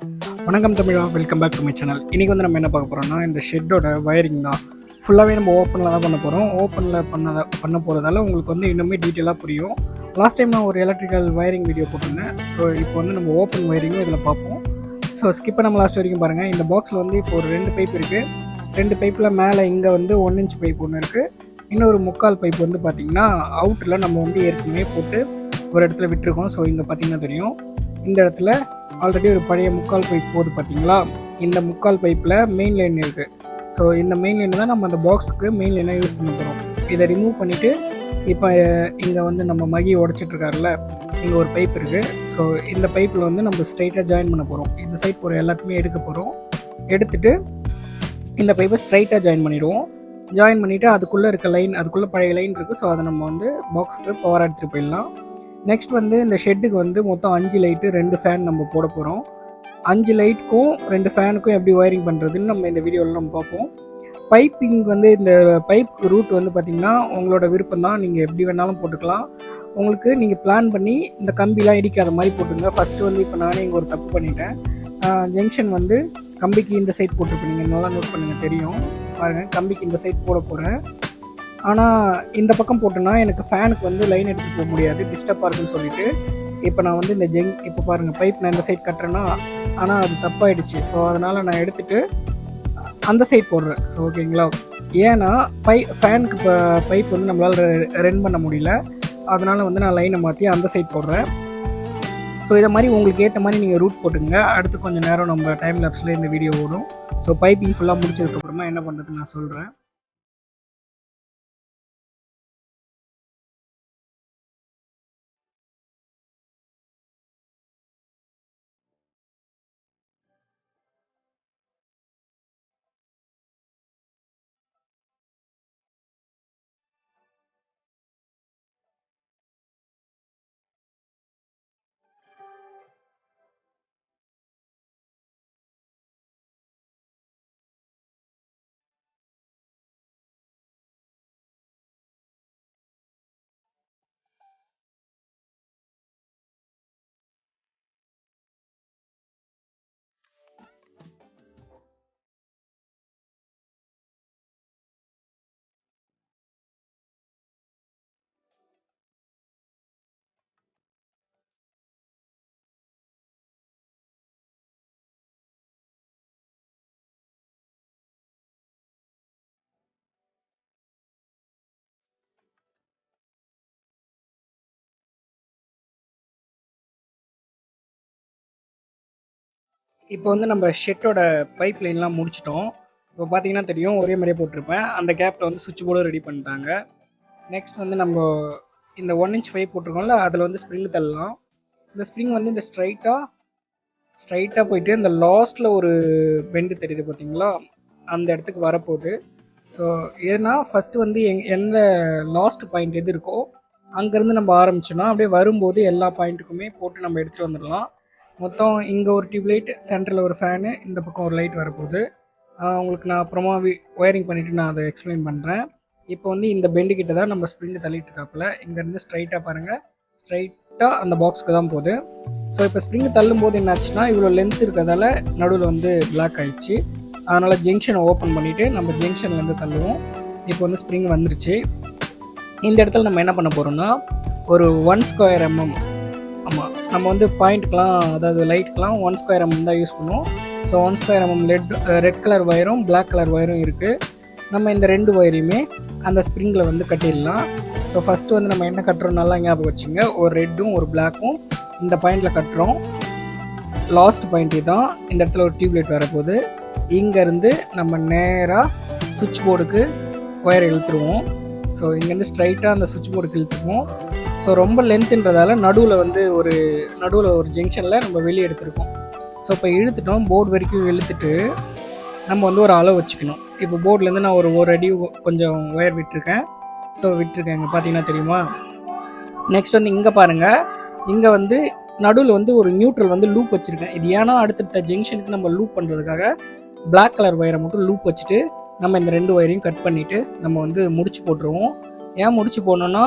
வணக்கம் தமிழா, welcome back to my channel. இன்றைக்கி வந்து நம்ம என்ன பார்க்க போகிறோம்னா, இந்த ஷெட்டோட வயரிங் தான். ஃபுல்லாகவே நம்ம ஓப்பனில் தான் பண்ண போகிறோம். ஓப்பனில் பண்ண போகிறதால உங்களுக்கு வந்து இன்னுமே டீட்டெயிலாக புரியும். லாஸ்ட் டைம் நான் ஒரு எலக்ட்ரிக்கல் வயரிங் வீடியோ போட்டிருந்தேன். ஸோ இப்போ வந்து நம்ம ஓப்பன் வயரிங்கும் இதில் பார்ப்போம். ஸோ ஸ்கிப்பை நம்ம லாஸ்ட் வரைக்கும் பாருங்கள். இந்த பாக்ஸில் வந்து இப்போ ஒரு 2 பைப் இருக்குது. 2 பைப்பில் மேலே இங்கே வந்து 1 இன்ச் பைப் ஒன்று இருக்குது. இன்னொரு 3/4 பைப் வந்து பார்த்திங்கன்னா அவுட்டரில் நம்ம வந்து ஏற்கனவே போட்டு ஒரு இடத்துல விட்டுருக்கோம். ஸோ இங்கே பார்த்திங்கன்னா தெரியும், இந்த இடத்துல ஆல்ரெடி ஒரு பழைய 3/4 பைப் போகுது பார்த்தீங்களா. இந்த 3/4 பைப்பில் மெயின் லைன் இருக்குது. ஸோ இந்த மெயின் லைன் தான் நம்ம அந்த பாக்ஸுக்கு மெயின் லைனாக யூஸ் பண்ண போகிறோம். இதை ரிமூவ் பண்ணிவிட்டு இப்போ இங்கே வந்து நம்ம மகி உடச்சிட்ருக்காருல, இங்கே ஒரு பைப் இருக்குது. ஸோ இந்த பைப்பில் வந்து நம்ம ஸ்ட்ரைட்டாக ஜாயின் பண்ண போகிறோம். இந்த சைட் போகிற எல்லாத்தையுமே எடுக்க போகிறோம். எடுத்துகிட்டு இந்த பைப்பை ஸ்ட்ரைட்டாக ஜாயின் பண்ணிவிடுவோம். ஜாயின் பண்ணிவிட்டு அதுக்குள்ளே இருக்க லைன், அதுக்குள்ளே பழைய லைன் இருக்குது. ஸோ அதை நம்ம வந்து பாக்ஸுக்கு பவர் எடுத்துகிட்டு போயிடலாம். நெக்ஸ்ட் வந்து இந்த ஷெட்டுக்கு வந்து மொத்தம் 5 லைட்டு 2 ஃபேன் நம்ம போட போகிறோம். 5 லைட்டுக்கும் 2 ஃபேனுக்கும் எப்படி ஒயரிங் பண்ணுறதுன்னு நம்ம இந்த வீடியோவில் நம்ம பார்ப்போம். பைப்பிங் வந்து இந்த பைப் ரூட் வந்து பார்த்திங்கன்னா உங்களோட விருப்பம் தான். நீங்கள் எப்படி வேணாலும் போட்டுக்கலாம். உங்களுக்கு நீங்கள் பிளான் பண்ணி இந்த கம்பிலாம் இடிக்காத மாதிரி போட்டுங்க. ஃபஸ்ட்டு வந்து இப்போ நானே இங்கே ஒரு தப்பு பண்ணிட்டேன். ஜங்ஷன் வந்து கம்பிக்கு இந்த சைட் போட்டிருப்பேன். நீங்கள் நல்லா நோட் பண்ணுங்கள், தெரியும் பாருங்கள். கம்பிக்கு இந்த சைட் போட போகிறேன். ஆனால் இந்த பக்கம் போட்டோன்னா எனக்கு ஃபேனுக்கு வந்து லைன் எடுத்துகிட்டு போக முடியாது, டிஸ்டர்பாக இருக்குன்னு சொல்லிவிட்டு இப்போ நான் வந்து இந்த இப்போ பாருங்கள், பைப் நான் இந்த சைட் கட்டுறேன்னா, ஆனால் அது தப்பாயிடுச்சு. ஸோ அதனால் நான் எடுத்துகிட்டு அந்த சைட் போடுறேன். ஸோ ஓகேங்களா. ஏன்னா ஃபேனுக்கு இப்போ பைப் வந்து நம்மளால் ரன் பண்ண முடியல. அதனால் வந்து நான் லைனை மாற்றி அந்த சைட் போடுறேன். ஸோ இதை மாதிரி உங்களுக்கு ஏற்ற மாதிரி நீங்கள் ரூட் போட்டுங்க. அடுத்து கொஞ்சம் நேரம் நம்ம டைம் லேப்ஸில் இந்த வீடியோ ஓடும். ஸோ பைப்பிங் ஃபுல்லாக முடிச்சதுக்கப்புறமா என்ன பண்ணுறதுன்னு நான் சொல்கிறேன். இப்போ வந்து நம்ம ஷெட்டோட பைப் லைன்லாம் முடிச்சிட்டோம். இப்போ பார்த்தீங்கன்னா தெரியும், ஒரே மாதிரியே போட்டிருப்பேன். அந்த கேப்பில் வந்து சுவிட்ச் போர்டும் ரெடி பண்ணிட்டாங்க. நெக்ஸ்ட் வந்து நம்ம இந்த 1 இன்ச் பைப் போட்டிருக்கோம்ல, அதில் வந்து ஸ்ப்ரிங் தள்ளலாம். இந்த ஸ்ப்ரிங் வந்து இந்த ஸ்ட்ரைட்டாக போயிட்டு இந்த லாஸ்ட்டில் ஒரு பெண்டு தெரியுது பார்த்தீங்களா, அந்த இடத்துக்கு வரப்போகுது. ஸோ ஏன்னா ஃபஸ்ட்டு வந்து எந்த லாஸ்ட் பாயிண்ட் எது இருக்கோ அங்கேருந்து நம்ம ஆரம்பிச்சோன்னா அப்படியே வரும்போது எல்லா பாயிண்ட்டுக்குமே போட்டு நம்ம எடுத்துகிட்டு வந்துடலாம். மொத்தம் இங்கே ஒரு டியூப்லைட், சென்டரில் ஒரு ஃபேனு, இந்த பக்கம் ஒரு லைட் வரப்போகுது. உங்களுக்கு நான் அப்புறமா ஒயரிங் பண்ணிவிட்டு நான் அதை எக்ஸ்பிளைன் பண்ணுறேன். இப்போ வந்து இந்த பெண்டு கிட்ட தான் நம்ம ஸ்ப்ரிங் தள்ளிட்டு இருக்காப்புல. இங்கேருந்து ஸ்ட்ரைட்டாக பாருங்கள், ஸ்ட்ரைட்டாக அந்த பாக்ஸுக்கு தான் போகுது. ஸோ இப்போ ஸ்ப்ரிங் தள்ளும் போது என்னாச்சுன்னா, இவ்வளோ லென்த் இருக்கிறதால நடுவில் வந்து பிளாக் ஆகிடுச்சு. அதனால் ஜங்ஷனை ஓப்பன் பண்ணிவிட்டு நம்ம ஜங்ஷன்லேருந்து தள்ளுவோம். இப்போ வந்து ஸ்ப்ரிங் வந்துருச்சு. இந்த இடத்துல நம்ம என்ன பண்ண போகிறோம்னா, ஒரு 1 ஸ்கொயர் mm, ஆமாம், நம்ம வந்து பாயிண்ட்டுக்கெலாம், அதாவது லைட்டுக்கெலாம் 1 ஸ்கொயர் mm தான் யூஸ் பண்ணுவோம். So 1 square mm red colour ஒயரும் பிளாக் கலர் ஒயரும் இருக்குது. நம்ம இந்த 2 ஒயரையுமே அந்த ஸ்ப்ரிங்கில் வந்து கட்டிடலாம். ஸோ ஃபஸ்ட்டு வந்து நம்ம என்ன கட்டுறோம் நல்லா ஞாபகம் வச்சுங்க. ஒரு ரெட்டும் ஒரு பிளாக்கும் இந்த பாயிண்டில் கட்டுறோம். லாஸ்ட் பாயிண்ட் தான். இந்த இடத்துல ஒரு டியூப்லைட் வரப்போகுது. இங்கேருந்து நம்ம நேராக சுவிட்ச் போர்டுக்கு ஒயரை இழுத்துருவோம். ஸோ இங்கேருந்து ஸ்ட்ரைட்டாக அந்த சுவிட்ச் போர்டுக்கு இழுத்துருவோம். ஸோ ரொம்ப லென்த்துன்றதால நடுவில் ஒரு ஜங்ஷனில் நம்ம வெளியே எடுத்துருக்கோம். ஸோ இப்போ இழுத்துட்டோம். போர்டு வரைக்கும் இழுத்துட்டு நம்ம வந்து ஒரு அளவு வச்சுக்கணும். இப்போ போர்ட்லேருந்து நான் ஒரு அடி கொஞ்சம் ஒயர் விட்டுருக்கேன். ஸோ இங்கே பார்த்தீங்கன்னா தெரியுமா. நெக்ஸ்ட் வந்து இங்கே பாருங்கள், இங்கே வந்து நடுவில் வந்து ஒரு நியூட்ரல் வந்து லூப் வச்சுருக்கேன். இது ஏன்னா அடுத்தடுத்த ஜங்ஷனுக்கு நம்ம லூப் பண்ணுறதுக்காக பிளாக் கலர் ஒயரை மட்டும் லூப் வச்சுட்டு நம்ம இந்த 2 ஒயரையும் கட் பண்ணிவிட்டு நம்ம வந்து முடிச்சு போட்டுருவோம். ஏன் முடிச்சு போடணுன்னா,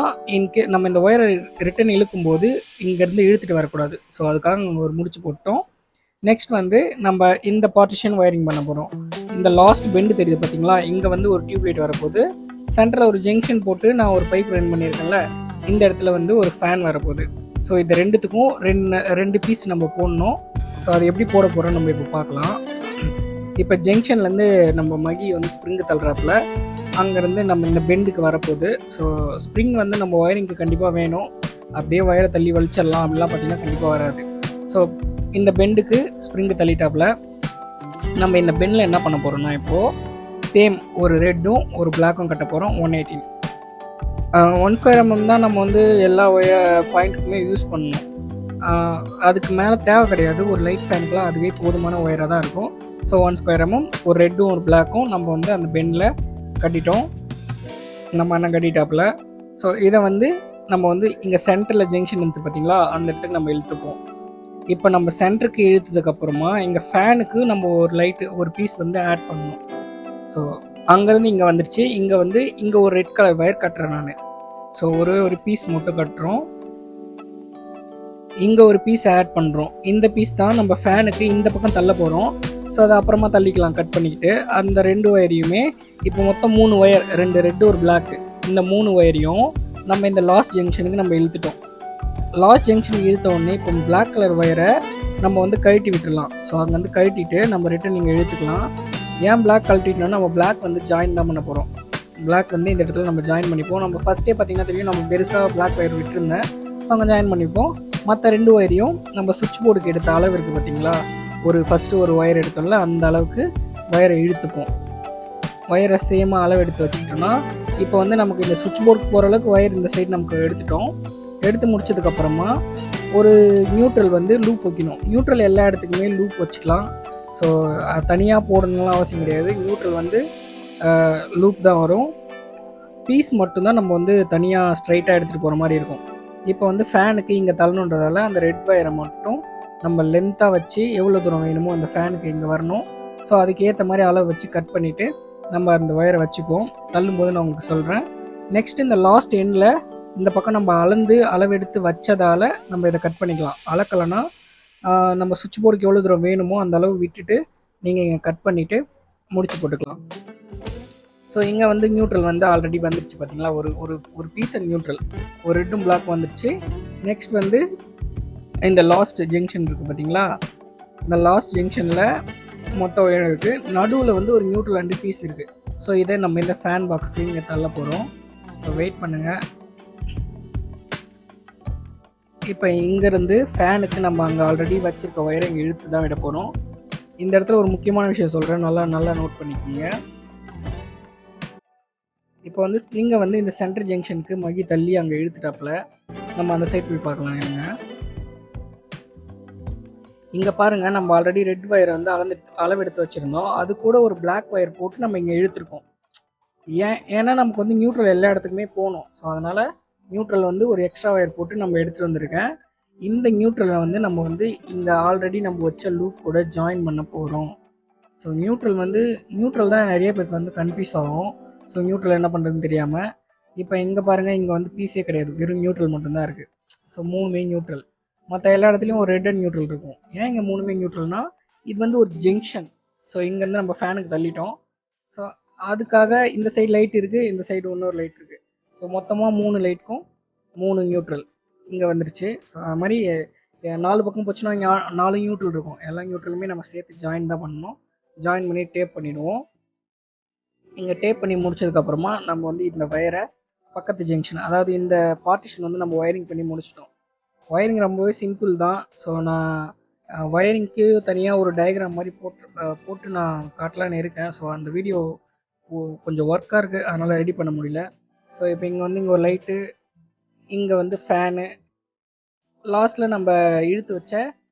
நம்ம இந்த ஒயரை ரிட்டன் இழுக்கும்போது இங்கேருந்து இழுத்துட்டு வரக்கூடாது. ஸோ அதுக்காக நம்ம ஒரு முடிச்சு போட்டோம். நெக்ஸ்ட் வந்து நம்ம இந்த பார்ட்டிஷன் ஒயரிங் பண்ண போகிறோம். இந்த லாஸ்ட் பெண்டு தெரியுது பார்த்தீங்களா, இங்கே வந்து ஒரு டியூப் லைட் வரப்போகுது. சென்டரில் ஒரு ஜங்ஷன் போட்டு நான் ஒரு பைப் ரன் பண்ணியிருக்கேன்ல, இந்த இடத்துல வந்து ஒரு ஃபேன் வரப்போகுது. ஸோ இது ரெண்டுத்துக்கும் ரெண்டு பீஸ் நம்ம போடணும். ஸோ அது எப்படி போட போகிறோம் நம்ம இப்போ பார்க்கலாம். இப்போ ஜங்ஷன்லேருந்து நம்ம மகி வந்து ஸ்ப்ரிங்கு தள்ளுறாப்புல, அங்கேருந்து நம்ம இந்த பெண்டுக்கு வரப்போகுது. ஸோ ஸ்ப்ரிங் வந்து நம்ம ஒயரிங்க்கு கண்டிப்பாக வேணும். அப்படியே ஒயரை தள்ளி வலிச்சிடலாம் அப்படிலாம் பார்த்தீங்கன்னா கண்டிப்பாக வராது. ஸோ இந்த பெண்டுக்கு ஸ்ப்ரிங்கு தள்ளிட்டாப்புல நம்ம இந்த பெண்டில் என்ன பண்ண போகிறோம்னா, இப்போது சேம் ஒரு ரெட்டும் ஒரு பிளாக்கும் கட்ட போகிறோம். 118 1 ஸ்கொயர் mm தான் நம்ம வந்து எல்லா பாயிண்ட்டுக்குமே யூஸ் பண்ணணும். அதுக்கு மேலே தேவை கிடையாது. ஒரு லைட் ஃபேனுக்குலாம் அதுவே போதுமான ஒயராக தான் இருக்கும். ஸோ 1 ஸ்கொயர் mm ஒரு ரெட்டும் ஒரு பிளாக்கும் நம்ம வந்து அந்த பெண்டில் கட்டிட்டோம். நம்ம அண்ணன் கட்டிட்டாப்புல. ஸோ இதை வந்து நம்ம வந்து இங்கே சென்டரில் ஜங்ஷன் இழுத்து பார்த்தீங்களா, அந்த இடத்துக்கு நம்ம இழுத்துப்போம். இப்போ நம்ம சென்டருக்கு இழுத்ததுக்கப்புறமா இங்கே ஃபேனுக்கு நம்ம ஒரு லைட்டு ஒரு பீஸ் வந்து ஆட் பண்ணணும். ஸோ அங்கேருந்து இங்கே வந்துடுச்சு. இங்கே வந்து இங்கே ஒரு ரெட் கலர் ஒயர் கட்டுறேன் நான். ஸோ ஒரு பீஸ் மட்டும் கட்டுறோம். இங்கே ஒரு பீஸ் ஆட் பண்ணுறோம். இந்த பீஸ் தான் நம்ம ஃபேனுக்கு இந்த பக்கம் தள்ள போகிறோம். ஸோ அதை அப்புறமா தள்ளிக்கலாம் கட் பண்ணிக்கிட்டு. அந்த 2 ஒயரையுமே இப்போ மொத்தம் 3 ஒயர், 2 ரெட்டு ஒரு பிளாக்கு, இந்த 3 ஒயரையும் நம்ம இந்த லாஸ்ட் ஜங்ஷனுக்கு நம்ம இழுத்துட்டோம். லாஸ்ட் ஜங்ஷனுக்கு இழுத்த உடனே இப்போ பிளாக் கலர் ஒயரை நம்ம வந்து கழட்டி விட்டுடலாம். ஸோ அங்கே வந்து கழட்டிட்டு நம்ம ரிட்டன் நீங்கள் இழுத்துக்கலாம். ஏன் பிளாக் கழட்டிட்டோம்னா, நம்ம பிளாக் வந்து ஜாயின் தான் பண்ண போகிறோம். பிளாக் வந்து இந்த இடத்துல நம்ம ஜாயின் பண்ணிப்போம். நம்ம ஃபஸ்ட்டே பார்த்தீங்கன்னா தெரியும், நம்ம பெருசாக பிளாக் ஒயர் விட்டுருந்தேன். ஸோ அங்கே ஜாயின் பண்ணிப்போம். மற்ற 2 ஒயரையும் நம்ம சுவிட்ச் போர்டுக்கு எடுத்த அளவு இருக்குது பார்த்தீங்களா, ஃபஸ்ட்டு ஒரு ஒயர் எடுத்தோம்ல, அந்த அளவுக்கு ஒயரை இழுத்துப்போம். ஒயரை சேமாக அளவு எடுத்து வச்சுக்கிட்டோம்னா, இப்போ வந்து நமக்கு இந்த சுவிட்ச் போர்டுக்கு போகிற அளவுக்கு ஒயர் இந்த சைடு நமக்கு எடுத்துட்டோம். எடுத்து முடிச்சதுக்கப்புறமா ஒரு நியூட்ரல் வந்து லூப் வைக்கணும். நியூட்ரல் எல்லா இடத்துக்குமே லூப் வச்சுக்கலாம். ஸோ தனியாக போடணும்லாம் அவசியம் கிடையாது. நியூட்ரல் வந்து லூப் தான் வரும். பீஸ் மட்டும்தான் நம்ம வந்து தனியாக ஸ்ட்ரைட்டாக எடுத்துகிட்டு போகிற மாதிரி இருக்கும். இப்போ வந்து ஃபேனுக்கு இங்கே தள்ளணுன்றதால அந்த ரெட் ஒயரை மட்டும் நம்ம லென்த்தாக வச்சு எவ்வளோ தூரம் வேணுமோ அந்த ஃபேனுக்கு இங்கே வரணும். ஸோ அதுக்கேற்ற மாதிரி அளவு வச்சு கட் பண்ணிவிட்டு நம்ம அந்த ஒயரை வச்சுப்போம். தள்ளும்போது நான் உங்களுக்கு சொல்கிறேன். நெக்ஸ்ட் இந்த லாஸ்ட் எண்டில் இந்த பக்கம் நம்ம அளவெடுத்து வச்சதால் நம்ம இதை கட் பண்ணிக்கலாம். அளக்கலைன்னா நம்ம சுவிட்ச் போர்டுக்கு எவ்வளோ தூரம் வேணுமோ அந்த அளவு விட்டுட்டு நீங்கள் இங்கே கட் பண்ணிவிட்டு முடிச்சு போட்டுக்கலாம். ஸோ இங்கே வந்து நியூட்ரல் வந்து ஆல்ரெடி வந்துருச்சு பார்த்தீங்களா, ஒரு பீஸ் அண்ட் நியூட்ரல் ஒரு ரெட்டும் பிளாக் வந்துருச்சு. நெக்ஸ்ட் வந்து இந்த லாஸ்ட் ஜங்ஷன் இருக்குது பார்த்தீங்களா, இந்த லாஸ்ட் ஜங்ஷனில் மொத்தம் ஒயர் இருக்குது. நடுவில் வந்து ஒரு நியூட்ரல் 2 பீஸ் இருக்குது. ஸோ இதை நம்ம இந்த ஃபேன் பாக்ஸ்க்கு இங்கே தள்ள போகிறோம். ஸோ வெயிட் பண்ணுங்கள். இப்போ இங்கேருந்து ஃபேனுக்கு நம்ம அங்கே ஆல்ரெடி வச்சுருக்க ஒயரை இங்கே இழுத்து தான் விட போகிறோம். இந்த இடத்துல ஒரு முக்கியமான விஷயம் சொல்கிறேன், நல்லா நோட் பண்ணிக்கோங்க. இப்போ வந்து ஸ்ப்ரிங்கை வந்து இந்த சென்டர் ஜங்ஷனுக்கு மகி தள்ளி அங்கே இழுத்துட்டாப்புல. நம்ம அந்த சைட் போய் பார்க்கலாம். இங்கே பாருங்கள், நம்ம ஆல்ரெடி ரெட் ஒயரை வந்து அளவெடுத்து வச்சுருந்தோம். அது கூட ஒரு பிளாக் ஒயர் போட்டு நம்ம இங்கே இழுத்துருக்கோம். ஏன்னா நமக்கு வந்து நியூட்ரல் எல்லா இடத்துக்குமே போகணும். ஸோ அதனால் நியூட்ரல் வந்து ஒரு எக்ஸ்ட்ரா ஒயர் போட்டு நம்ம எடுத்துகிட்டு வந்திருக்கேன். இந்த நியூட்ரலை வந்து நம்ம வந்து இங்கே ஆல்ரெடி நம்ம வச்ச லூப் கூட ஜாயின் பண்ண போகிறோம். ஸோ நியூட்ரல் தான் நிறைய பேருக்கு வந்து கன்ஃபியூஸ் ஆகும். ஸோ நியூட்ரல் என்ன பண்ணுறதுன்னு தெரியாமல். இப்போ இங்கே பாருங்கள், இங்கே வந்து பீஸே கிடையாது, வெறும் நியூட்ரல் மட்டும்தான் இருக்குது. ஸோ 3மே நியூட்ரல். மற்ற எல்லா இடத்துலையும் ஒரு ரெட் அண்ட் நியூட்ரல் இருக்கும். ஏன் இங்கே 3மே நியூட்ரல்னால், இது வந்து ஒரு ஜங்ஷன். ஸோ இங்கேருந்து நம்ம ஃபேனுக்கு தள்ளிட்டோம். ஸோ அதுக்காக இந்த சைடு லைட் இருக்குது, இந்த சைடு இன்னொரு லைட் இருக்குது. ஸோ மொத்தமாக 3 லைட்டுக்கும் 3 நியூட்ரல் இங்கே வந்துருச்சு. ஸோ அது மாதிரி 4 பக்கம் போச்சுன்னா இங்கே 4 நியூட்ரல் இருக்கும். எல்லா நியூட்ரலுமே நம்ம சேர்த்து ஜாயின் தான் பண்ணணும். ஜாயின் பண்ணி டேப் பண்ணிவிடுவோம். இங்கே டேப் பண்ணி முடிச்சதுக்கப்புறமா நம்ம வந்து இந்த ஒயரை பக்கத்து ஜங்ஷன், அதாவது இந்த பார்ட்டிஷன் வந்து நம்ம ஒயரிங் பண்ணி முடிச்சிட்டோம். ஒயரிங் ரொம்பவே சிம்பிள் தான். ஸோ நான் ஒயரிங்க்கு தனியாக ஒரு டயக்ராம் மாதிரி போட்டு நான் காட்டலான்னு இருக்கேன். ஸோ அந்த வீடியோ கொஞ்சம் ஒர்க்காக இருக்குது, அதனால் ரெடி பண்ண முடியல. ஸோ இப்போ இங்கே வந்து இங்கே ஒரு லைட்டு, இங்கே வந்து ஃபேனு, லாஸ்ட்டில் நம்ம இழுத்து வச்ச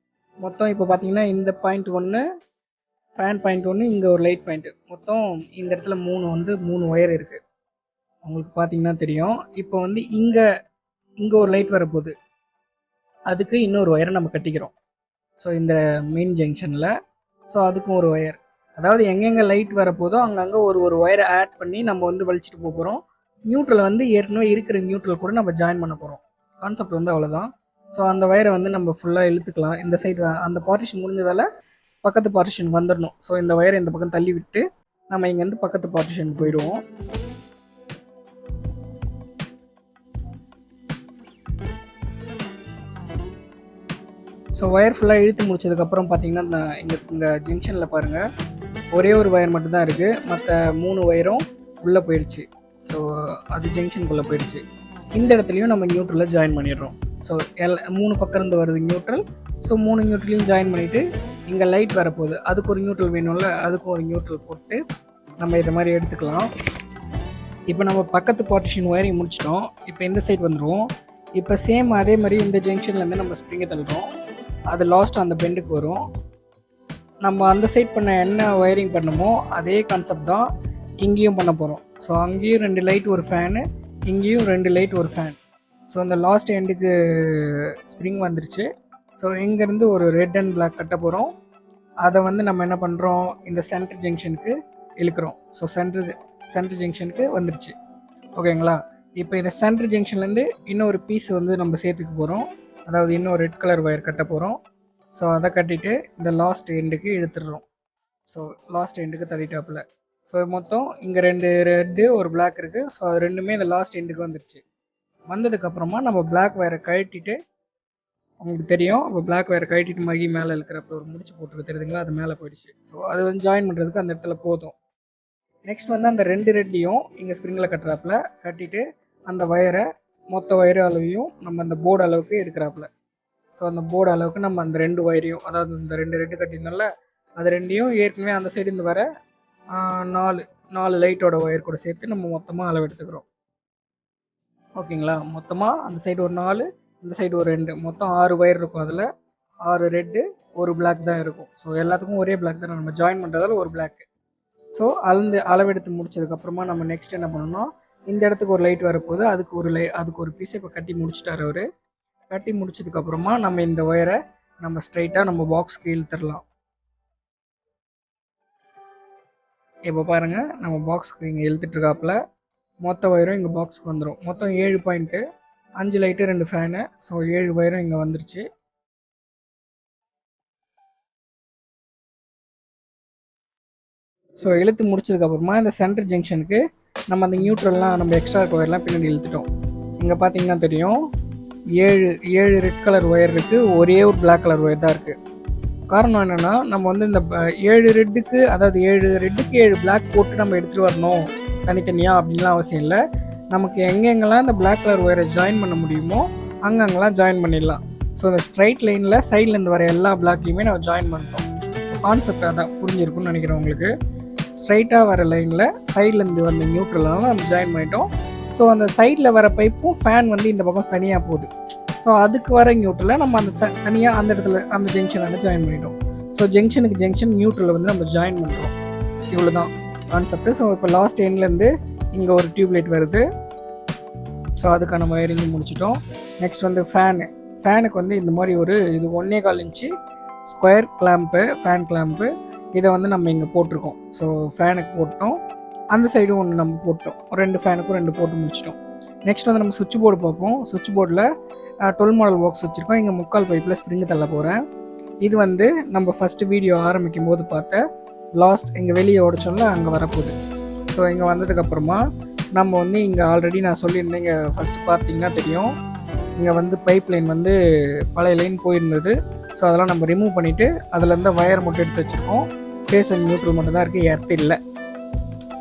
மொத்தம் இப்போ பார்த்தீங்கன்னா இந்த பாயிண்ட் 1, ஃபேன் பாயிண்ட் 1, இங்கே ஒரு லைட் பாயிண்ட்டு, மொத்தம் இந்த இடத்துல 3 ஒயர் இருக்குது. உங்களுக்கு பார்த்தீங்கன்னா தெரியும். இப்போ வந்து இங்கே ஒரு லைட் வரப்போகுது, அதுக்கு இன்னொரு ஒயரை நம்ம கட்டிக்கிறோம். ஸோ இந்த மெயின் ஜங்ஷனில். ஸோ அதுக்கும் ஒரு ஒயர், அதாவது எங்கெங்கே லைட் வரப்போதோ அங்கங்கே ஒரு ஒயரை ஆட் பண்ணி நம்ம வந்து வலிச்சிட்டு போகிறோம். நியூட்ரல் வந்து ஏற்கனவே இருக்கிற நியூட்ரல் கூட நம்ம ஜாயின் பண்ண போகிறோம். கான்செப்ட் வந்து அவ்வளோதான். ஸோ அந்த ஒயரை வந்து நம்ம ஃபுல்லாக இழுத்துக்கலாம். இந்த சைடு அந்த பார்ட்டிஷன் முடிஞ்சதால் பக்கத்து பார்ட்டிஷனுக்கு வந்துடணும். ஸோ இந்த ஒயரை இந்த பக்கம் தள்ளி விட்டு நம்ம இங்கேருந்து பக்கத்து பார்ட்டிஷனுக்கு போயிடுவோம். ஸோ ஒயர் ஃபுல்லாக இழுத்து முடிச்சதுக்கப்புறம் பார்த்தீங்கன்னா இந்த ஜங்ஷனில் பாருங்கள், ஒரே ஒரு ஒயர் மட்டும்தான் இருக்குது. மற்ற 3 ஒயரும் உள்ளே போயிடுச்சு. ஸோ அது ஜங்ஷனுக்குள்ளே போயிடுச்சு. இந்த இடத்துலையும் நம்ம நியூட்ரலில் ஜாயின் பண்ணிடுறோம். ஸோ 3 பக்கம் இருந்து வருது நியூட்ரல். ஸோ 3 நியூட்ரலையும் ஜாயின் பண்ணிவிட்டு இங்கே லைட் வரப்போகுது, அதுக்கு ஒரு நியூட்ரல் வேணும்ல, அதுக்கு ஒரு நியூட்ரல் போட்டு நம்ம இதை மாதிரி எடுத்துக்கலாம். இப்போ நம்ம பக்கத்து பார்ட்டிஷன் ஒயரிங் முடிச்சிட்டோம். இப்போ இந்த சைட் வந்துடுவோம். இப்போ சேம் அதே மாதிரி இந்த ஜங்ஷன்லேருந்து நம்ம ஸ்ப்ரிங்கை தள்ளுறோம். அது லாஸ்ட் அந்த பெண்டுக்கு வரும். நம்ம அந்த சைட் பண்ண என்ன ஒயரிங் பண்ணமோ அதே கான்செப்ட் தான் இங்கேயும் பண்ண போகிறோம். ஸோ அங்கேயும் 2 லைட் ஒரு ஃபேனு, இங்கேயும் 2 லைட் ஒரு ஃபேன். ஸோ அந்த லாஸ்ட் எண்டுக்கு ஸ்ப்ரிங் வந்துருச்சு. ஸோ இங்கேருந்து ஒரு ரெட் அண்ட் பிளாக் கட்ட போகிறோம். அதை வந்து நம்ம என்ன பண்ணுறோம், இந்த சென்டர் ஜங்ஷனுக்கு இழுக்கிறோம். ஸோ சென்டர் ஜங்ஷனுக்கு வந்துருச்சு. ஓகேங்களா? இப்போ இந்த சென்டர் ஜங்ஷன்லேருந்து இன்னொரு பீஸ் வந்து நம்ம சேர்த்துக்க போகிறோம். அதாவது இன்னும் ரெட் கலர் ஒயர் கட்ட போகிறோம். ஸோ அதை கட்டிட்டு இந்த லாஸ்ட் எண்டுக்கு இழுத்துடுறோம். ஸோ லாஸ்ட் எண்டுக்கு தள்ளிட்டாப்புல. ஸோ மொத்தம் இங்கே 2 ரெட்டு ஒரு பிளாக் இருக்குது. ஸோ அது ரெண்டுமே இந்த லாஸ்ட் எண்டுக்கு வந்துருச்சு. வந்ததுக்கப்புறமா நம்ம பிளாக் ஒயரை கழட்டிட்டு, உங்களுக்கு தெரியும், இப்போ பிளாக் ஒயரை கழட்டிட்டு மகி மேலே இருக்கிறப்ப ஒரு முடிச்சு போட்டு தெரியுதுங்களா, அது மேலே போயிடுச்சு. ஸோ அது வந்து ஜாயின் பண்ணுறதுக்கு அந்த இடத்துல போதும். நெக்ஸ்ட் வந்து அந்த 2 ரெட்டையும் இங்கே ஸ்ப்ரிங்கில் கட்டுறாப்புல கட்டிட்டு அந்த ஒயரை மொத்த ஒயர் அளவையும் நம்ம அந்த போர்டு அளவுக்கு எடுக்கிறாப்புல. ஸோ அந்த போர்டு அளவுக்கு நம்ம அந்த 2 ஒயரையும், அதாவது இந்த 2 ரெட்டு கட்டியிருந்தோம்ல, அது 2ஐயும் ஏற்கனவே அந்த சைடு இருந்து வர 4 லைட்டோட ஒயர் கூட சேர்த்து நம்ம மொத்தமாக அளவு எடுத்துக்கிறோம். ஓகேங்களா? மொத்தமாக அந்த சைடு ஒரு 4, இந்த சைடு ஒரு 2, மொத்தம் 6 ஒயர் இருக்கும். அதில் 6 ரெட்டு ஒரு பிளாக் தான் இருக்கும். ஸோ எல்லாத்துக்கும் ஒரே பிளாக் தான் நம்ம ஜாயின் பண்ணுறதால ஒரு பிளாக். ஸோ அளவெடுத்து முடிச்சதுக்கப்புறமா நம்ம நெக்ஸ்ட் என்ன பண்ணணும், இந்த இடத்துக்கு ஒரு லைட் வரப்போகுது, அதுக்கு ஒரு பீஸை இப்போ கட்டி முடிச்சிட்டாரு அவர். கட்டி முடிச்சதுக்கப்புறமா நம்ம இந்த ஒயரை நம்ம ஸ்ட்ரைட்டாக நம்ம பாக்ஸ்க்கு இழுத்துடலாம். இப்போ பாருங்கள், நம்ம பாக்ஸ்க்கு இங்கே இழுத்துட்ருக்காப்புல மொத்த ஒயரும் இங்கே பாக்ஸுக்கு வந்துடும். மொத்தம் 7 பாயிண்ட்டு, 5 லைட்டு 2 ஃபேனு. ஸோ 7 ஒயரும் இங்கே வந்துருச்சு. ஸோ இழுத்து முடிச்சதுக்கப்புறமா இந்த சென்டர் ஜங்ஷனுக்கு நம்ம அந்த நியூட்ரல்லாம் நம்ம எக்ஸ்ட்ரா ஒயர்லாம் பின்னாடி இழுத்துட்டோம். இங்கே பார்த்தீங்கன்னா தெரியும், 7 ரெட் கலர் ஒயர் இருக்குது, ஒரே ஒரு பிளாக் கலர் ஒயர் தான் இருக்குது. காரணம் என்னென்னா, நம்ம வந்து இந்த 7 ரெட்டுக்கு, அதாவது 7 ரெட்டுக்கு 7 பிளாக் போட்டு நம்ம எடுத்துகிட்டு வரணும் தனித்தனியாக அப்படின்லாம் அவசியம் இல்லை. நமக்கு எங்கெங்கெல்லாம் இந்த பிளாக் கலர் ஒயரை ஜாயின் பண்ண முடியுமோ அங்கங்கெல்லாம் ஜாயின் பண்ணிடலாம். ஸோ இந்த ஸ்ட்ரைட் லைனில் சைட்லேருந்து வர எல்லா பிளாக்கையுமே நம்ம ஜாயின் பண்ணிட்டோம். கான்செப்ட் அதான் புரிஞ்சிருக்குன்னு நினைக்கிறேன் உங்களுக்கு. ஸ்ட்ரைட்டாக வர லைனில் சைட்லேருந்து வந்த நியூட்ரலாம் நம்ம ஜாயின் பண்ணிட்டோம். ஸோ அந்த சைடில் வர பைப்பும் ஃபேன் வந்து இந்த பக்கம் தனியாக போகுது. ஸோ அதுக்கு வர நியூட்ரலை நம்ம அந்த தனியாக அந்த இடத்துல அந்த ஜங்ஷனில் ஜாயின் பண்ணிட்டோம். ஸோ ஜங்ஷனுக்கு ஜங்ஷன் நியூட்ரலை வந்து நம்ம ஜாயின் பண்ணுறோம். இவ்வளோ தான் கான்செப்ட். ஸோ இப்போ லாஸ்ட் எண்ட்லேருந்து இங்கே ஒரு டியூப்லைட் வருது. ஸோ அதுக்கான வயரிங் முடிச்சிட்டோம். நெக்ஸ்ட் வந்து ஃபேனுக்கு வந்து இந்த மாதிரி இது 1.25 inch square clamp, fan clamp. இதை வந்து நம்ம இங்கே போட்டிருக்கோம். ஸோ ஃபேனுக்கு போட்டோம், அந்த சைடும் ஒன்று நம்ம போட்டோம். 2 ஃபேனுக்கும் 2 போட்டு முடிச்சிட்டோம். நெக்ஸ்ட் வந்து நம்ம சுவிட்ச் போர்டு பார்ப்போம். சுவிட்ச் போர்டில் 12 மாடல் பாக்ஸ் வச்சுருக்கோம். இங்கே 3/4 பைப்பில் ஸ்ப்ரிங்கு தள்ள போகிறேன். இது வந்து நம்ம ஃபஸ்ட்டு வீடியோ ஆரம்பிக்கும் போது பார்த்த லாஸ்ட் இங்கே வெளியே உடைச்சோம்ல, அங்கே வரப்போகுது. ஸோ இங்கே வந்ததுக்கப்புறமா நம்ம வந்து இங்கே ஆல்ரெடி நான் சொல்லியிருந்தேன், இங்கே ஃபஸ்ட்டு பார்த்தீங்கன்னா தெரியும், இங்கே வந்து பைப் லைன் வந்து பழைய லைன் போயிருந்தது. ஸோ அதெல்லாம் நம்ம ரிமூவ் பண்ணிவிட்டு அதில் இருந்த வயர் மட்டும் எடுத்து வச்சுருக்கோம். ஃபேஸ் அண்ட் நியூட்ரல் மட்டும் தான் இருக்குது, எர்த் இல்லை.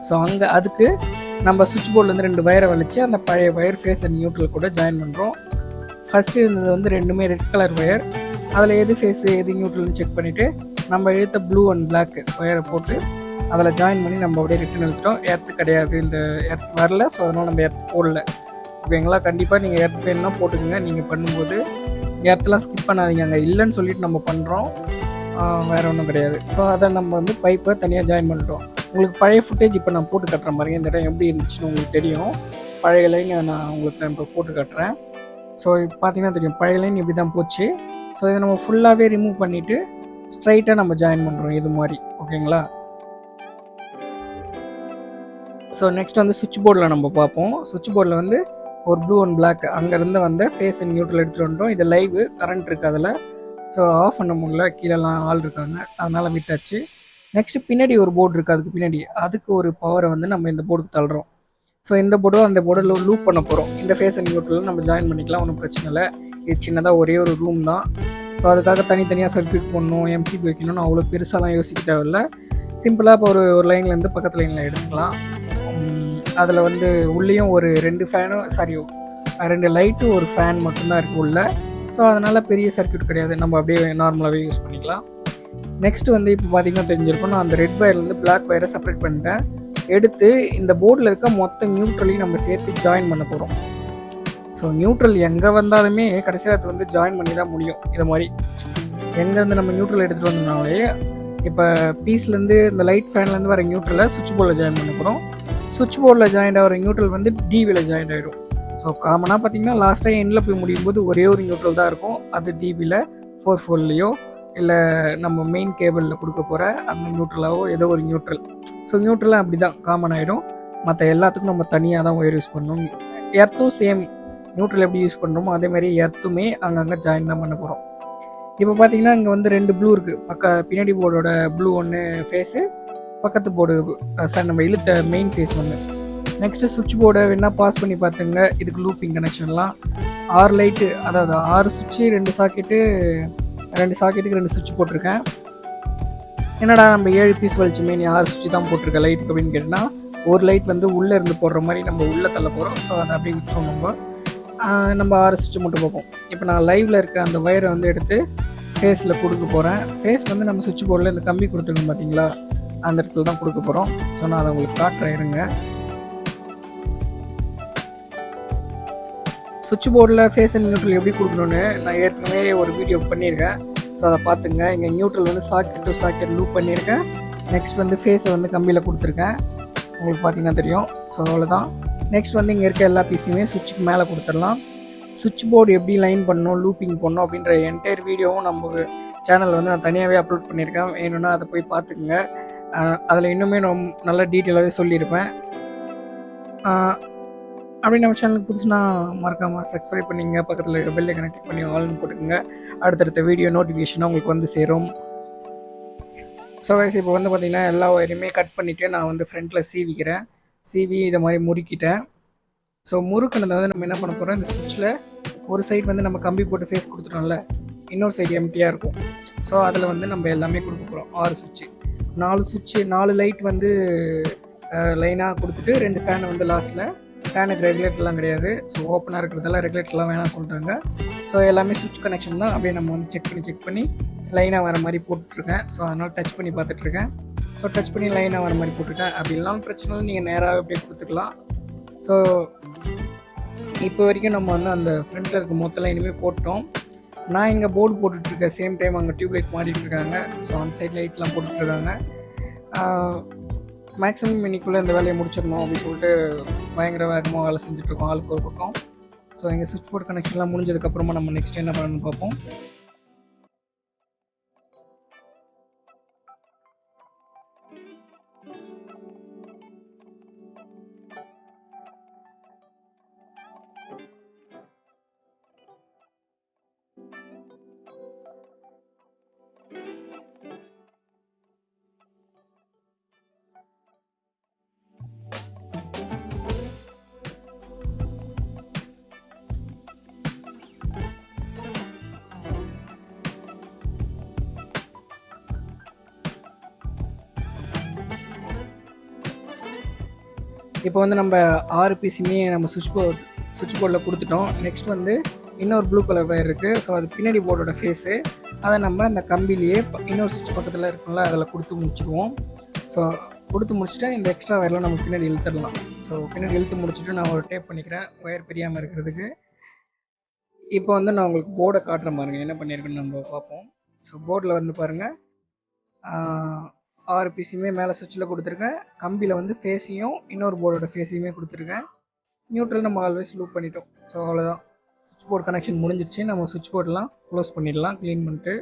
ஸோ அதுக்கு நம்ம சுவிட்ச் போர்ட்லேருந்து 2 வயரை வலிச்சு அந்த பழைய வயர் ஃபேஸ் அண்ட் நியூட்ரல் கூட ஜாயின் பண்ணுறோம். ஃபஸ்ட்டு இருந்தது வந்து 2மே ரெட் கலர் ஒயர். அதில் எது ஃபேஸு எது நியூட்ரல்னு செக் பண்ணிவிட்டு நம்ம எடுத்த ப்ளூ அண்ட் பிளாக் ஒயரை போட்டு அதில் ஜாயின் பண்ணி நம்ம அப்படியே ரிட்டன் எடுத்துட்டோம். எர்த்து கிடையாது, இந்த எர்த் வரல. ஸோ அதனால் நம்ம எர்த் போடல. ஓகேங்களா? கண்டிப்பாக நீங்கள் எர்த் வேணும்னா போட்டுக்கோங்க. நீங்கள் பண்ணும்போது எர்த்தெலாம் ஸ்கிப் பண்ணாதீங்க. அங்கே இல்லைன்னு சொல்லிட்டு நம்ம பண்ணுறோம், வேறு ஒன்றும் கிடையாது. ஸோ அதை நம்ம வந்து பைப்பை தனியாக ஜாயின் பண்ணிட்டோம். உங்களுக்கு பழைய ஃபுட்டேஜ் இப்போ நான் போட்டு கட்டுறேன் பாருங்கள். இந்த இடம் எப்படி இருந்துச்சுன்னு உங்களுக்கு தெரியும். பழைய லைன் நான் உங்களுக்கு இப்போ போட்டு கட்டுறேன். ஸோ இப்போ பார்த்தீங்கன்னா தெரியும், பழைய லைன் இப்படி தான் போச்சு. ஸோ இதை நம்ம ஃபுல்லாகவே ரிமூவ் பண்ணிவிட்டு ஸ்ட்ரைட்டாக நம்ம ஜாயின் பண்ணுறோம் இது மாதிரி. ஓகேங்களா? ஸோ நெக்ஸ்ட் வந்து சுவிட்ச் போர்டில் நம்ம பார்ப்போம். சுவிட்ச் போர்டில் வந்து ஒரு ப்ளூ அண்ட் பிளாக் அங்கேருந்து வந்த ஃபேஸ் அண்ட் நியூட்ரல் எடுத்துகிட்டு வந்துட்டோம். இது லைவ் கரண்ட் இருக்குது அதில். ஸோ ஆஃப் பண்ண முடியல, கீழெல்லாம் ஆள் இருக்காங்க, அதனால் விட்டாச்சு. நெக்ஸ்ட்டு பின்னாடி ஒரு போர்டு இருக்குது, அதுக்கு பின்னாடி அதுக்கு ஒரு பவரை வந்து நம்ம இந்த போர்டுக்கு தள்ளுறோம். ஸோ இந்த போர்டோ அந்த போர்டோ லூப் பண்ண போகிறோம். இந்த ஃபேஸ் அண்ட் நியூட்ரல் நம்ம ஜாயின் பண்ணிக்கலாம், ஒன்றும் பிரச்சனை இல்லை. இது சின்னதாக ஒரே ஒரு ரூம் தான். ஸோ அதுக்காக தனித்தனியாக சர்க்யூட் போடணும், எம்சிபி வைக்கணும்னு அவ்வளோ பெருசாலாம் யோசிக்க தேவையில்ல. சிம்பிளாக இப்போ ஒரு லைன்லேருந்து பக்கத்து லைனில் எடுத்துக்கலாம். அதில் வந்து உள்ளேயும் ஒரு 2 ஃபேனும் சாரி 2 லைட்டு ஒரு ஃபேன் மட்டும்தான் இருக்குது உள்ள. ஸோ அதனால் பெரிய சர்க்யூட் கிடையாது, நம்ம அப்படியே நார்மலாகவே யூஸ் பண்ணிக்கலாம். நெக்ஸ்ட்டு வந்து இப்போ பார்த்தீங்கன்னா தெரிஞ்சிருக்கும், நான் அந்த ரெட் வயர்லேருந்து பிளாக் வயரை செப்பரேட் பண்ணிட்டேன். எடுத்து இந்த போர்டில் இருக்க மொத்த நியூட்ரலையும் நம்ம சேர்த்து ஜாயின் பண்ண போகிறோம். ஸோ நியூட்ரல் எங்கே வந்தாலுமே கடைசியாக அது வந்து ஜாயின் பண்ணி தான் முடியும். இது மாதிரி எங்கேருந்து நம்ம நியூட்ரல் எடுத்துகிட்டு வந்தோம்னாலே, இப்போ பீஸ்லேருந்து இந்த லைட் ஃபேன்லேருந்து வர நியூட்ரலை சுவிட்ச் போர்டில் ஜாயின் பண்ண போகிறோம். சுவிட்ச் போர்டில் ஜாயின் ஆகிற நியூட்ரல் வந்து டிவியில் ஜாயின் ஆகிடும். ஸோ காமனாக பார்த்தீங்கன்னா லாஸ்ட்டாக எண்டில் போய் முடியும் போது ஒரே ஒரு நியூட்ரல் தான் இருக்கும். அது டிவியில் 4/4லையோ இல்லை நம்ம மெயின் கேபிளில் கொடுக்க போகிற அந்த நியூட்ரலாவோ ஏதோ ஒரு நியூட்ரல். ஸோ நியூட்ரலாக அப்படி தான் காமன் ஆகிடும். மற்ற எல்லாத்துக்கும் நம்ம தனியாக தான் ஒயர் யூஸ் பண்ணணும். எர்த்தும் சேம், நியூட்ரல் எப்படி யூஸ் பண்ணுறோமோ அதே மாதிரி எர்த்துமே அங்கங்கே ஜாயின் தான் பண்ண போகிறோம். இப்போ பார்த்தீங்கன்னா இங்கே வந்து 2 ப்ளூ இருக்குது. பின்னாடி போர்டோட ப்ளூ ஒன்று ஃபேஸு, பக்கத்து போர்டு சார் நம்ம இழுத்த மெயின் ஃபேஸ் ஒன்று. நெக்ஸ்ட்டு சுவிட்ச் போர்டை வேணால் பாஸ் பண்ணி பார்த்துங்க. இதுக்கு லூப்பிங் கனெக்ஷன்லாம் 6 லைட்டு, அதாவது 6 சுவிட்சு 2 சாக்கெட்டுக்கு 2 சுவிட்ச் போட்டிருக்கேன். என்னடா நம்ம 7 பீஸ் வலிச்சுமே நீ 6 சுவிட்ச் தான் போட்டிருக்க லைட்டுக்கு அப்படின்னு கேட்டால், ஒரு லைட் வந்து உள்ளே இருந்து போடுற மாதிரி நம்ம உள்ளே தள்ள போகிறோம். ஸோ அதை அப்படியே விட்டுரும். நம்ம 6 சுவிட்ச் மட்டும் பார்ப்போம். இப்போ நான் லைவில் இருக்க அந்த ஒயரை வந்து எடுத்து ஃபேஸில் கொடுக்க போகிறேன். ஃபேஸ் வந்து நம்ம சுவிட்ச் போர்டில் இந்த கம்பி கொடுத்துருக்கோம் பார்த்தீங்களா, அந்த இடத்துல தான் கொடுக்க போகிறோம். ஸோ நான் அதை உங்களுக்கு காட்டுறேன் இருங்க. சுவிட்ச் போர்டில் ஃபேஸ் அண்ட் நியூட்ரல் எப்படி கொடுக்கணுன்னு நான் ஏற்கனவே ஒரு வீடியோ பண்ணியிருக்கேன். ஸோ அதை பார்த்துங்க. இங்கே நியூட்ரல் வந்து சாக்கெட் டு சாக்கெட் லூப் பண்ணியிருக்கேன். நெக்ஸ்ட் வந்து ஃபேஸை வந்து கம்பியில் கொடுத்துருக்கேன், உங்களுக்கு பார்த்தீங்கன்னா தெரியும். ஸோ அவ்வளோதான். நெக்ஸ்ட் வந்து இங்கே இருக்க எல்லா பீஸுமே சுவிட்சுக்கு மேலே கொடுத்துடலாம். சுவிட்ச் போர்டு எப்படி லைன் பண்ணணும், லூப்பிங் பண்ணணும் அப்படின்ற என்டையர் வீடியோவும் நம்ம சேனலில் வந்து நான் தனியாகவே அப்லோட் பண்ணியிருக்கேன். வேணும்னா அதை போய் பார்த்துக்குங்க. அதில் இன்னுமே நான் நல்ல டீட்டெயிலாகவே சொல்லியிருப்பேன். அப்படி நம்ம சேனலுக்கு புதுசுனா மறக்காமல் சப்ஸ்கிரைப் பண்ணிங்க, பக்கத்தில் இருக்க பெல்லை கனெக்ட் பண்ணி ஆல்னு போட்டுக்கோங்க. அடுத்தடுத்த வீடியோ நோட்டிஃபிகேஷனாக உங்களுக்கு வந்து சேரும். ஸோ கைஸ் இப்போ வந்து பார்த்திங்கன்னா எல்லா ஒயரையுமே கட் பண்ணிவிட்டு நான் வந்து ஃப்ரண்ட்டில் சீவி இதை மாதிரி முறுக்கிட்டேன். ஸோ முறுக்குனதை வந்து நம்ம என்ன பண்ண போகிறோம், இந்த சுவிட்சில் ஒரு சைடு வந்து நம்ம கம்பி போட்டு ஃபேஸ் கொடுத்துட்டோம்ல, இன்னொரு சைடு எம்டியாக இருக்கும். ஸோ அதில் வந்து நம்ம எல்லாமே கொடுக்க போகிறோம். 6 சுவிட்சு, 4 சுவிட்சு 4 லைட் வந்து லைனாக கொடுத்துட்டு 2 ஃபேன் வந்து லாஸ்ட்டில். ஃபேனுக்கு ரெகுலேட்டர்லாம் கிடையாது. ஸோ ஓப்பனாக இருக்கிறதெல்லாம் ரெகுலேட்டர்லாம் வேணாம் சொல்லிட்டாங்க. ஸோ எல்லாமே சுவிட்ச் கனெக்ஷன் தான். அப்படியே நம்ம வந்து செக் பண்ணி லைனாக வர மாதிரி போட்டுட்ருக்கேன். ஸோ அதனால் டச் பண்ணி பார்த்துட்ருக்கேன். ஸோ டச் பண்ணி லைனாக வர மாதிரி போட்டுட்டேன். அப்படி இல்லாமல் பிரச்சனை இல்லை, நீங்கள் நேராக அப்படியே கொடுத்துக்கலாம். ஸோ இப்போ வரைக்கும் நம்ம வந்து அந்த ஃப்ரண்ட்டில் இருக்க மொத்த லைனுமே போட்டோம். நான் இங்கே போர்டு போட்டுட்ருக்கேன், சேம் டைம் அங்கே டியூப்லைட் மாட்டிகிட்ருக்காங்க. ஸோ அந்த சைட் லைட்லாம் போட்டுட்ருக்காங்க. மேக்ஸிமம் இன்னைக்குள்ளே இந்த வேலையை முடிச்சிடணும் அப்படின்னு சொல்லிட்டு பயங்கர வேகமாக வேலை செஞ்சுட்ருக்கோம் ஆளுக்கு ஒரு பக்கம். ஸோ எங்கள் சுவிட்ச் போர்ட் கனெக்ஷன்லாம் முடிஞ்சதுக்கப்புறமா நம்ம நெக்ஸ்ட் என்ன பண்ணணும்னு பார்ப்போம். இப்போ வந்து நம்ம 6 பீஸுமே நம்ம சுவிட்ச் போர்டில் கொடுத்துட்டோம். நெக்ஸ்ட் வந்து இன்னொரு ப்ளூ கலர் வயர் இருக்குது. ஸோ அது பின்னாடி போர்டோட ஃபேஸு. அதை நம்ம அந்த கம்பிலேயே இன்னொரு சுவிட்ச் பக்கத்தில் இருக்கும்ல அதில் கொடுத்து முடிச்சுடுவோம். ஸோ கொடுத்து முடிச்சுட்டு இந்த எக்ஸ்ட்ரா வயர்லாம் நம்ம பின்னாடி இழுத்துடலாம். ஸோ பின்னாடி இழுத்து முடிச்சுட்டு நான் ஒரு டேப் பண்ணிக்கிறேன் ஒயர் பிரியாமல் இருக்கிறதுக்கு. இப்போ வந்து நான் உங்களுக்கு போர்டை காட்டுறேன் பாருங்கள், என்ன பண்ணியிருக்குன்னு நம்ம பார்ப்போம். ஸோ போர்டில் வந்து பாருங்கள், 6 பீஸுமே மேலே சுவிட்சில் கொடுத்துருக்கேன். கம்பியில் வந்து ஃபேஸையும் இன்னொரு போர்டோட ஃபேஸையுமே கொடுத்துருக்கேன். நியூட்ரல் நம்ம ஆல்வேஸ் லூப் பண்ணிட்டோம். ஸோ அவ்வளோதான், சுவிட்ச் போர்டு கனெக்ஷன் முடிஞ்சிடுச்சு. நம்ம சுவிட்ச் போர்டெலாம் க்ளோஸ் பண்ணிடலாம் க்ளீன் பண்ணிட்டு.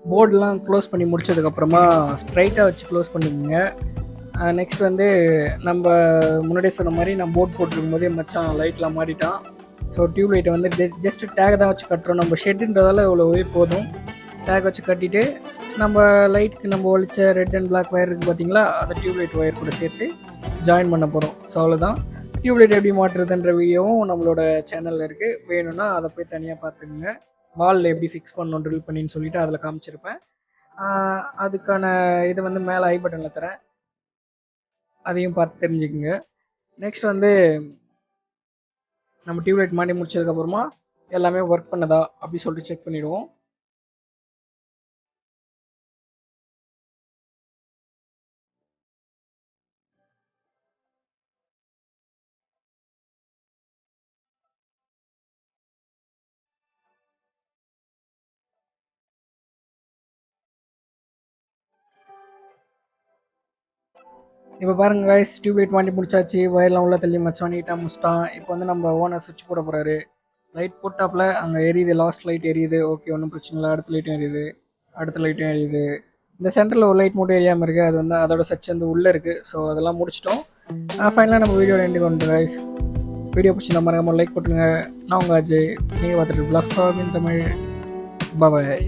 போர்டெலாம் க்ளோஸ் பண்ணி முடிச்சதுக்கப்புறமா ஸ்ட்ரைட்டாக வச்சு க்ளோஸ் பண்ணிக்கோங்க. நெக்ஸ்ட் வந்து நம்ம முன்னாடியே சொன்ன மாதிரி நான் போர்ட் போட்டிருக்கும் போதே மச்சான் லைட்லாம் மாறிட்டான். ஸோ டியூப் லைட்டை வந்து ஜஸ்ட் டேக் தான் வச்சு கட்டுறோம். நம்ம ஷெட்டுன்றதால இவ்வளோவே போதும். டேக் வச்சு கட்டிட்டு நம்ம லைட்டுக்கு நம்ம ஒழிச்ச ரெட் அண்ட் பிளாக் ஒயர் இருக்குது பார்த்தீங்களா, அதை டியூப் லைட் ஒயர் கூட சேர்த்து ஜாயின் பண்ண போகிறோம். ஸோ அவ்வளோதான். டியூப் லைட் எப்படி மாட்டுறதுன்ற வீடியோவும் நம்மளோட சேனலில் இருக்குது. வேணும்னா அதை போய் தனியாக பார்த்துக்குங்க. வாலில் எப்படி ஃபிக்ஸ் பண்ணணும் ட்ரில் பண்ணின்னு சொல்லிட்டு அதில் காமிச்சிருப்பேன். அதுக்கான இது வந்து மேலே ஐ பட்டனில் தரேன், அதையும் பார்த்து தெரிஞ்சுக்குங்க. நெக்ஸ்ட் வந்து நம்ம டியூப் லைட் மாட்டி முடிச்சதுக்கப்புறமா எல்லாமே ஒர்க் பண்ணதா அப்படி சொல்லிட்டு செக் பண்ணிவிடுவோம். இப்போ பாருங்க கைஸ், டியூப் லைட் மாட்டி முடிச்சாச்சு. வயர்லாம் உள்ள தள்ளி மச்சான் நீட்டாக முடிச்சிட்டான். இப்போ வந்து நம்ம ஓனர் சுவிட்ச் போட போகிறாரு. லைட் போட்டாப்பில் அங்கே எரியுது, லாஸ்ட் லைட் எரியுது. ஓகே, ஒன்றும் பிரச்சனை இல்லை. அடுத்த லைட்டும் எரியுது, அடுத்த லைட்டும் எரியுது. இந்த சென்டரில் ஒரு லைட் மட்டும் எரியாமல் இருக்குது. அது வந்து அதோட சர்ச் வந்து உள்ளே இருக்குது. ஸோ அதெல்லாம் முடிச்சிட்டோம். ஃபைனலாக நம்ம வீடியோ எண்டு கொண்டு கைஸ். வீடியோ பிடிச்சிருந்தா மறக்காம லைக் போட்டுருங்க. நான் உங்கள் அஜய், நீங்கள் பார்த்துட்டு பிளாக் தமிழ். பாய்.